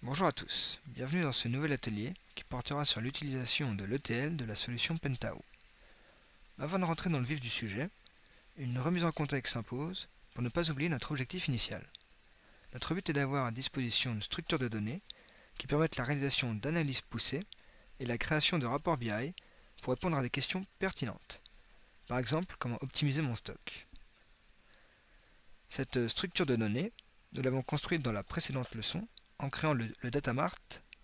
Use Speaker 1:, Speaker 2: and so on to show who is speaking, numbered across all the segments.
Speaker 1: Bonjour à tous, bienvenue dans ce nouvel atelier qui portera sur l'utilisation de l'ETL de la solution Pentao. Avant de rentrer dans le vif du sujet, une remise en contexte s'impose pour ne pas oublier notre objectif initial. Notre but est d'avoir à disposition une structure de données qui permette la réalisation d'analyses poussées et la création de rapports BI pour répondre à des questions pertinentes. Par exemple, comment optimiser mon stock. Cette structure de données, nous l'avons construite dans la précédente leçon en créant le datamart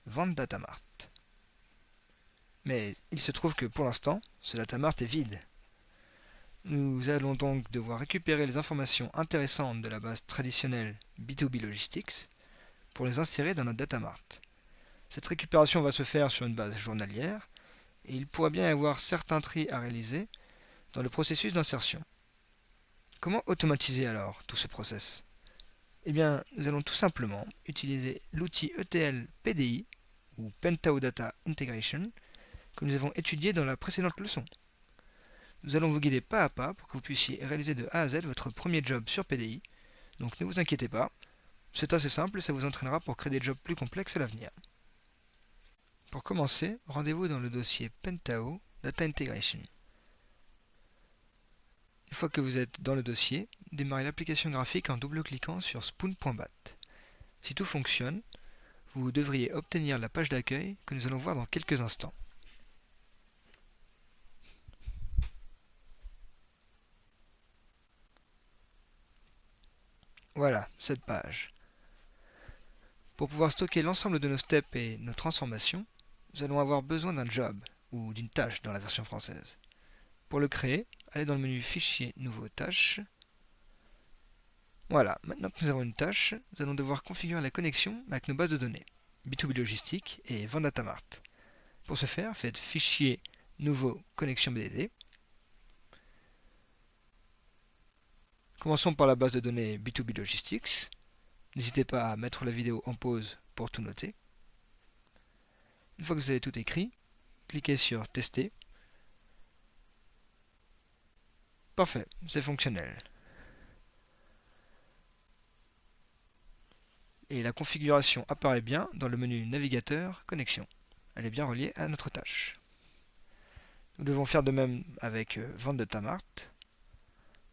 Speaker 1: vente datamart. Mais il se trouve que pour l'instant, ce datamart est vide. Nous allons donc devoir récupérer les informations intéressantes de la base traditionnelle B2B Logistics pour les insérer dans notre datamart. Cette récupération va se faire sur une base journalière et il pourra bien y avoir certains tris à réaliser dans le processus d'insertion. Comment automatiser alors tout ce process? Eh bien, nous allons tout simplement utiliser l'outil ETL PDI ou Pentao Data Integration que nous avons étudié dans la précédente leçon. Nous allons vous guider pas à pas pour que vous puissiez réaliser de A à Z votre premier job sur PDI, donc ne vous inquiétez pas, c'est assez simple et ça vous entraînera pour créer des jobs plus complexes à l'avenir. Pour commencer, rendez-vous dans le dossier Pentao Data Integration. Une fois que vous êtes dans le dossier, démarrez l'application graphique en double-cliquant sur spoon.bat. Si tout fonctionne, vous devriez obtenir la page d'accueil que nous allons voir dans quelques instants. Voilà, cette page. Pour pouvoir stocker l'ensemble de nos steps et nos transformations, nous allons avoir besoin d'un job, ou d'une tâche dans la version française. Pour le créer, allez dans le menu Fichier, Nouveau, Tâche. Voilà, maintenant que nous avons une tâche, nous allons devoir configurer la connexion avec nos bases de données, B2B Logistique et Vendatamart. Pour ce faire, faites Fichier, Nouveau, Connexion BDD. Commençons par la base de données B2B Logistics. N'hésitez pas à mettre la vidéo en pause pour tout noter. Une fois que vous avez tout écrit, cliquez sur Tester. Parfait, c'est fonctionnel. Et la configuration apparaît bien dans le menu Navigateur Connexion. Elle est bien reliée à notre tâche. Nous devons faire de même avec Vendatamart.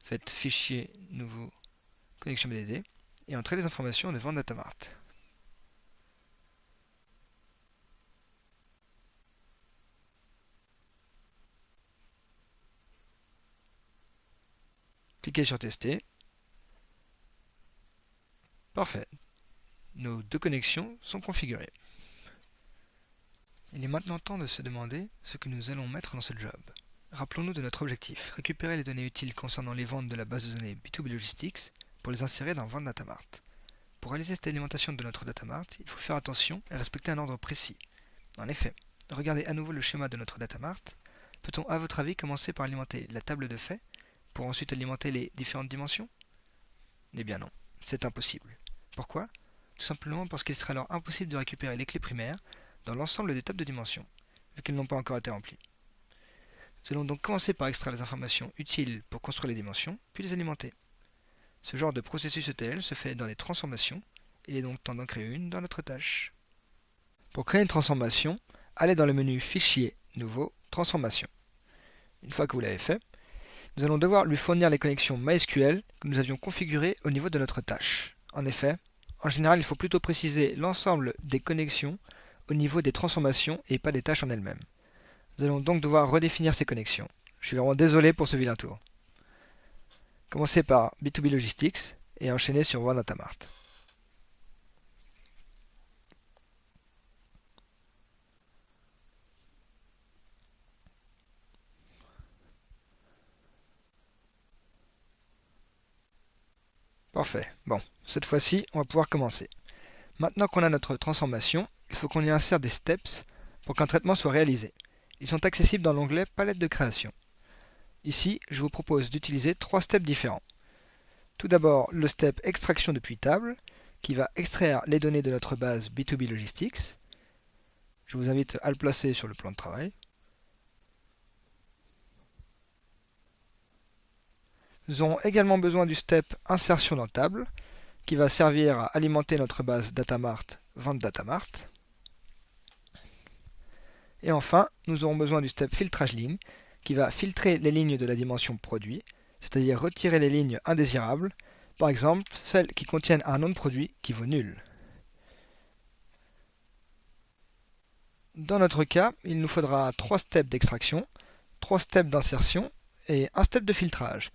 Speaker 1: Faites Fichier, Nouveau, Connexion BDD et entrez les informations de Vendatamart. Cliquez sur Tester. Parfait. Nos deux connexions sont configurées. Il est maintenant temps de se demander ce que nous allons mettre dans ce job. Rappelons-nous de notre objectif, récupérer les données utiles concernant les ventes de la base de données B2B Logistics pour les insérer dans Vendatamart. Pour réaliser cette alimentation de notre datamart, il faut faire attention et respecter un ordre précis. En effet, regardez à nouveau le schéma de notre datamart. Peut-on à votre avis commencer par alimenter la table de faits pour ensuite alimenter les différentes dimensions? Eh bien non, c'est impossible. Pourquoi? Tout simplement parce qu'il serait alors impossible de récupérer les clés primaires dans l'ensemble des tables de dimensions, vu qu'elles n'ont pas encore été remplies. Nous allons donc commencer par extraire les informations utiles pour construire les dimensions, puis les alimenter. Ce genre de processus ETL se fait dans les transformations, et il est donc temps d'en créer une dans notre tâche. Pour créer une transformation, allez dans le menu Fichier, Nouveau, Transformation. Une fois que vous l'avez fait, nous allons devoir lui fournir les connexions MySQL que nous avions configurées au niveau de notre tâche. En effet, en général, il faut plutôt préciser l'ensemble des connexions au niveau des transformations et pas des tâches en elles-mêmes. Nous allons donc devoir redéfinir ces connexions. Je suis vraiment désolé pour ce vilain tour. Commencez par B2B Logistics et enchaînez sur Vendatamart. Parfait. Bon, cette fois-ci, on va pouvoir commencer. Maintenant qu'on a notre transformation, il faut qu'on y insère des steps pour qu'un traitement soit réalisé. Ils sont accessibles dans l'onglet Palette de création. Ici, je vous propose d'utiliser trois steps différents. Tout d'abord, le step extraction depuis table, qui va extraire les données de notre base B2B Logistics. Je vous invite à le placer sur le plan de travail. Nous aurons également besoin du step insertion dans table, qui va servir à alimenter notre base datamart vente datamart. Et enfin, nous aurons besoin du step filtrage ligne qui va filtrer les lignes de la dimension produit, c'est-à-dire retirer les lignes indésirables, par exemple celles qui contiennent un nom de produit qui vaut nul. Dans notre cas, il nous faudra 3 steps d'extraction, 3 steps d'insertion et un step de filtrage.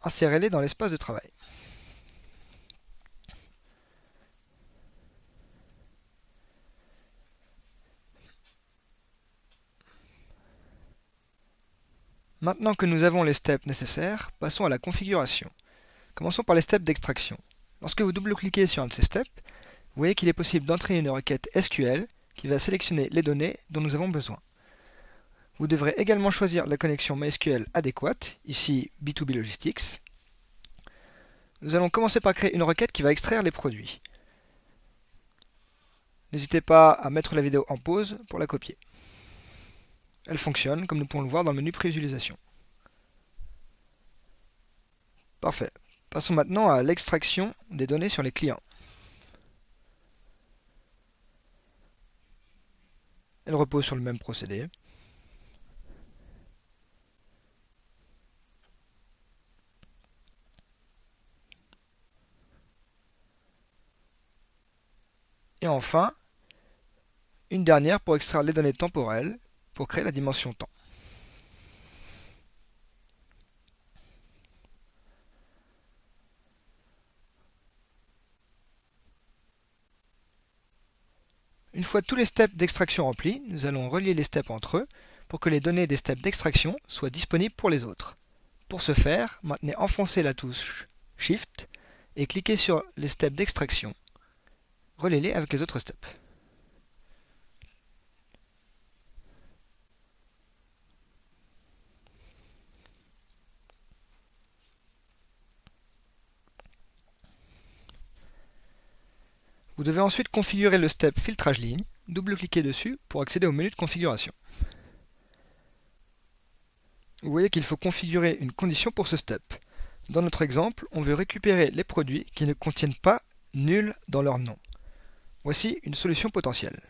Speaker 1: Insérez-les dans l'espace de travail. Maintenant que nous avons les steps nécessaires, passons à la configuration. Commençons par les steps d'extraction. Lorsque vous double-cliquez sur un de ces steps, vous voyez qu'il est possible d'entrer une requête SQL qui va sélectionner les données dont nous avons besoin. Vous devrez également choisir la connexion MySQL adéquate, ici B2B Logistics. Nous allons commencer par créer une requête qui va extraire les produits. N'hésitez pas à mettre la vidéo en pause pour la copier. Elle fonctionne, comme nous pouvons le voir dans le menu prévisualisation. Parfait. Passons maintenant à l'extraction des données sur les clients. Elle repose sur le même procédé. Et enfin, une dernière pour extraire les données temporelles pour créer la dimension temps. Une fois tous les steps d'extraction remplis, nous allons relier les steps entre eux pour que les données des steps d'extraction soient disponibles pour les autres. Pour ce faire, maintenez enfoncée la touche Shift et cliquez sur les steps d'extraction. Reliez-les avec les autres steps. Vous devez ensuite configurer le step filtrage ligne, double-cliquez dessus pour accéder au menu de configuration. Vous voyez qu'il faut configurer une condition pour ce step. Dans notre exemple, on veut récupérer les produits qui ne contiennent pas nul dans leur nom. Voici une solution potentielle.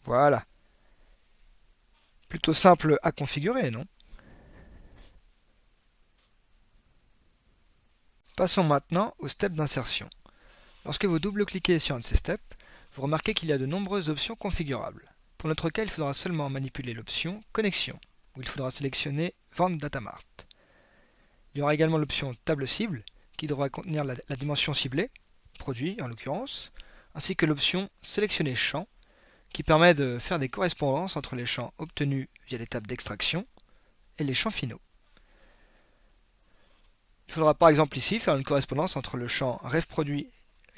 Speaker 1: Voilà. Plutôt simple à configurer, non? Passons maintenant au step d'insertion. Lorsque vous double-cliquez sur un de ces steps, vous remarquez qu'il y a de nombreuses options configurables. Pour notre cas, il faudra seulement manipuler l'option Connexion, où il faudra sélectionner Vente Datamart. Il y aura également l'option Table cible, qui devra contenir la dimension ciblée, produit en l'occurrence, ainsi que l'option Sélectionner champ, qui permet de faire des correspondances entre les champs obtenus via l'étape d'extraction et les champs finaux. Il faudra par exemple ici faire une correspondance entre le champ RefProduit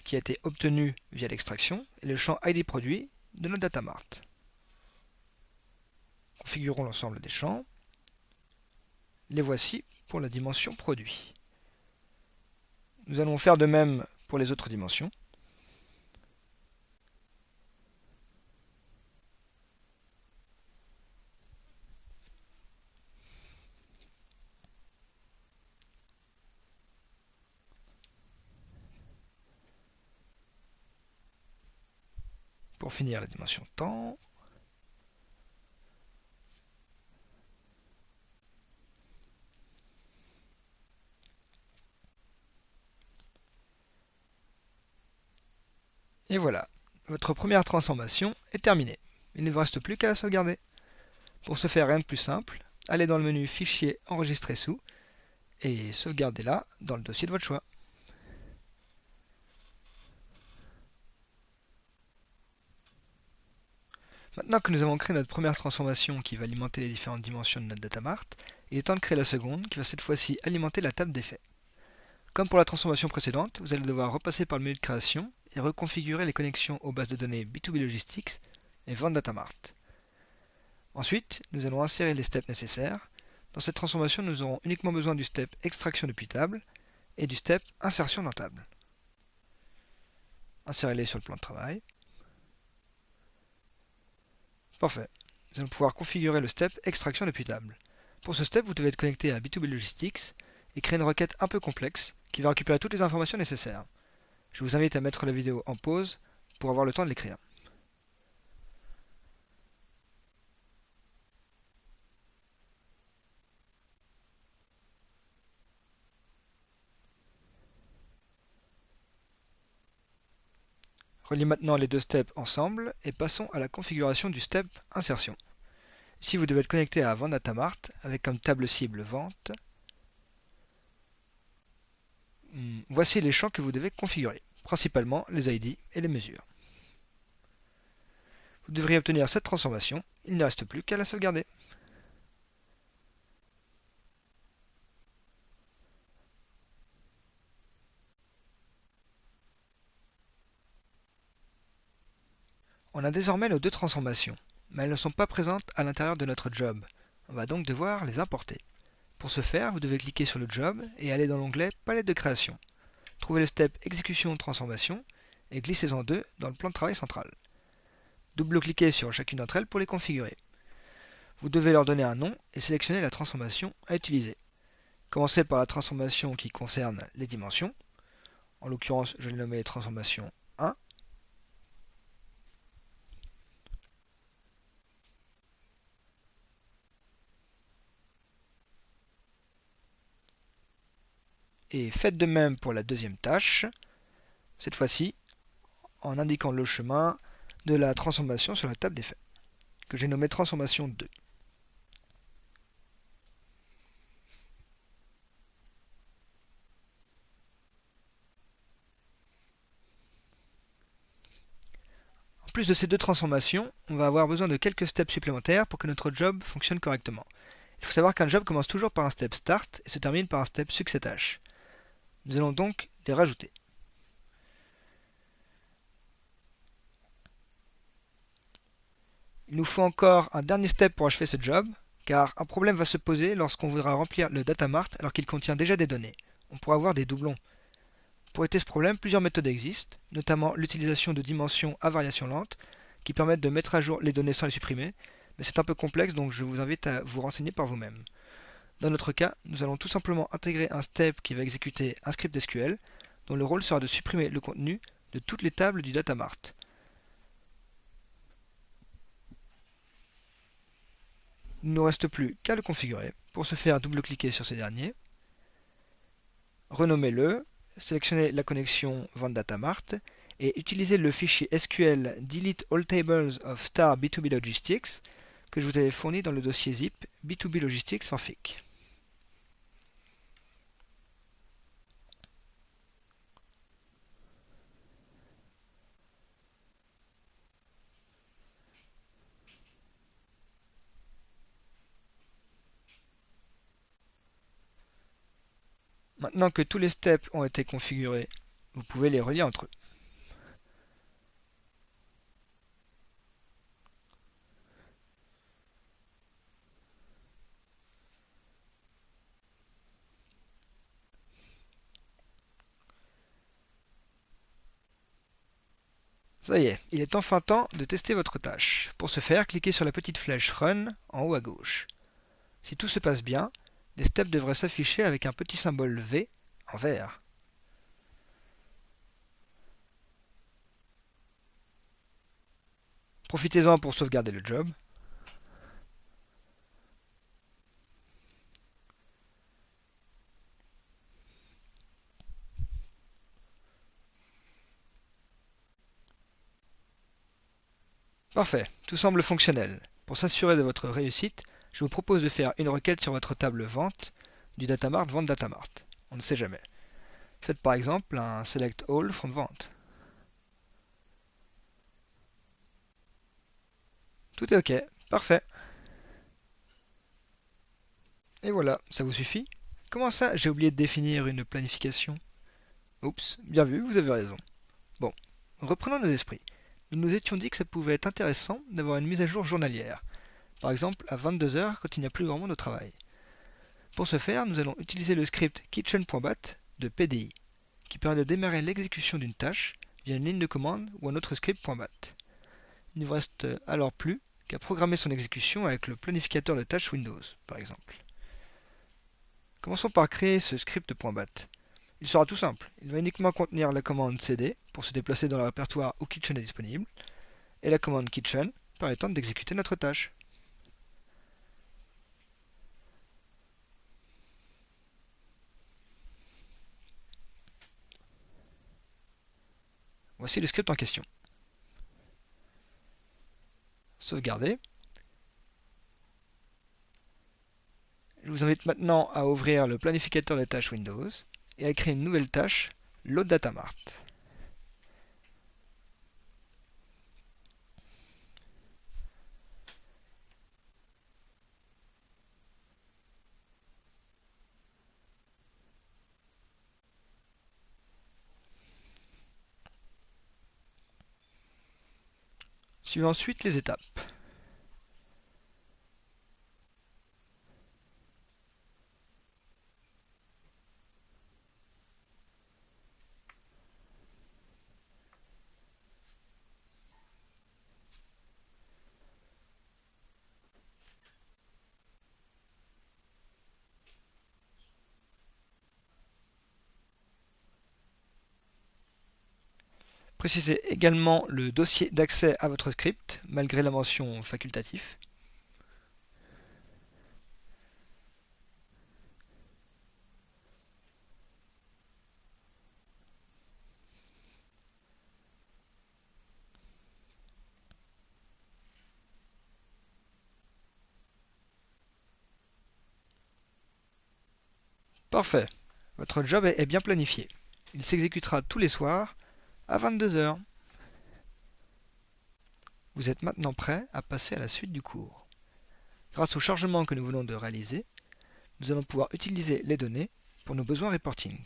Speaker 1: qui a été obtenu via l'extraction et le champ ID produit de notre datamart. Configurons l'ensemble des champs. Les voici pour la dimension produit. Nous allons faire de même pour les autres dimensions. Pour finir, la dimension temps. Et voilà, votre première transformation est terminée. Il ne vous reste plus qu'à la sauvegarder. Pour ce faire, rien de plus simple, allez dans le menu Fichier, Enregistrer sous et sauvegardez-la dans le dossier de votre choix. Maintenant que nous avons créé notre première transformation qui va alimenter les différentes dimensions de notre datamart, il est temps de créer la seconde qui va cette fois-ci alimenter la table d'effets. Comme pour la transformation précédente, vous allez devoir repasser par le menu de création et reconfigurer les connexions aux bases de données B2B Logistics et Vente Datamart. Ensuite, nous allons insérer les steps nécessaires. Dans cette transformation, nous aurons uniquement besoin du step extraction depuis table et du step insertion dans table. Insérez-les sur le plan de travail. Parfait. Nous allons pouvoir configurer le step extraction depuis table. Pour ce step, vous devez être connecté à B2B Logistics et créer une requête un peu complexe qui va récupérer toutes les informations nécessaires. Je vous invite à mettre la vidéo en pause pour avoir le temps de l'écrire. Reliez maintenant les deux steps ensemble et passons à la configuration du step insertion. Ici, vous devez être connecté à Vente Datamart avec comme table cible vente. Voici les champs que vous devez configurer, principalement les ID et les mesures. Vous devriez obtenir cette transformation, il ne reste plus qu'à la sauvegarder. On a désormais nos deux transformations, mais elles ne sont pas présentes à l'intérieur de notre job. On va donc devoir les importer. Pour ce faire, vous devez cliquer sur le job et aller dans l'onglet palette de création. Trouvez le step exécution transformation et glissez-en deux dans le plan de travail central. Double-cliquez sur chacune d'entre elles pour les configurer. Vous devez leur donner un nom et sélectionner la transformation à utiliser. Commencez par la transformation qui concerne les dimensions. En l'occurrence, je l'ai nommée transformation 1. Et faites de même pour la deuxième tâche, cette fois-ci en indiquant le chemin de la transformation sur la table d'effet, que j'ai nommée transformation 2. En plus de ces deux transformations, on va avoir besoin de quelques steps supplémentaires pour que notre job fonctionne correctement. Il faut savoir qu'un job commence toujours par un step start et se termine par un step success tâche. Nous allons donc les rajouter. Il nous faut encore un dernier step pour achever ce job, car un problème va se poser lorsqu'on voudra remplir le datamart alors qu'il contient déjà des données. On pourra avoir des doublons. Pour éviter ce problème, plusieurs méthodes existent, notamment l'utilisation de dimensions à variation lente, qui permettent de mettre à jour les données sans les supprimer, mais c'est un peu complexe donc je vous invite à vous renseigner par vous-même. Dans notre cas, nous allons tout simplement intégrer un step qui va exécuter un script SQL, dont le rôle sera de supprimer le contenu de toutes les tables du datamart. Il ne nous reste plus qu'à le configurer. Pour ce faire, double-cliquez sur ce dernier, renommez-le, sélectionnez la connexion Vente Datamart et utilisez le fichier SQL delete all tables of star B2B Logistics que je vous avais fourni dans le dossier zip B2B Logistics for FIC. Maintenant que tous les steps ont été configurés, vous pouvez les relier entre eux. Ça y est, il est enfin temps de tester votre tâche. Pour ce faire, cliquez sur la petite flèche Run en haut à gauche. Si tout se passe bien, les steps devraient s'afficher avec un petit symbole V en vert. Profitez-en pour sauvegarder le job. Parfait, tout semble fonctionnel. Pour s'assurer de votre réussite, je vous propose de faire une requête sur votre table vente du datamart vente datamart. On ne sait jamais. Faites par exemple un select all from vente. Tout est OK, parfait. Et voilà, ça vous suffit? Comment ça, j'ai oublié de définir une planification? Oups, bien vu, vous avez raison. Bon, reprenons nos esprits. Nous nous étions dit que ça pouvait être intéressant d'avoir une mise à jour journalière, par exemple à 22 heures quand il n'y a plus grand monde au travail. Pour ce faire, nous allons utiliser le script kitchen.bat de PDI, qui permet de démarrer l'exécution d'une tâche via une ligne de commande ou un autre script.bat. Il ne vous reste alors plus qu'à programmer son exécution avec le planificateur de tâches Windows, par exemple. Commençons par créer ce script.bat. Il sera tout simple, il va uniquement contenir la commande cd pour se déplacer dans le répertoire où Kitchen est disponible, et la commande kitchen permettant d'exécuter notre tâche. Voici le script en question. Sauvegarder. Je vous invite maintenant à ouvrir le planificateur de tâches Windows et à créer une nouvelle tâche, Load Data Mart. Suivez ensuite les étapes. Précisez également le dossier d'accès à votre script, malgré la mention facultatif. Parfait, votre job est bien planifié. Il s'exécutera tous les soirs à 22 h. Vous êtes maintenant prêt à passer à la suite du cours. Grâce au chargement que nous venons de réaliser, nous allons pouvoir utiliser les données pour nos besoins reporting.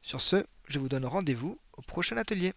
Speaker 1: Sur ce, je vous donne rendez-vous au prochain atelier.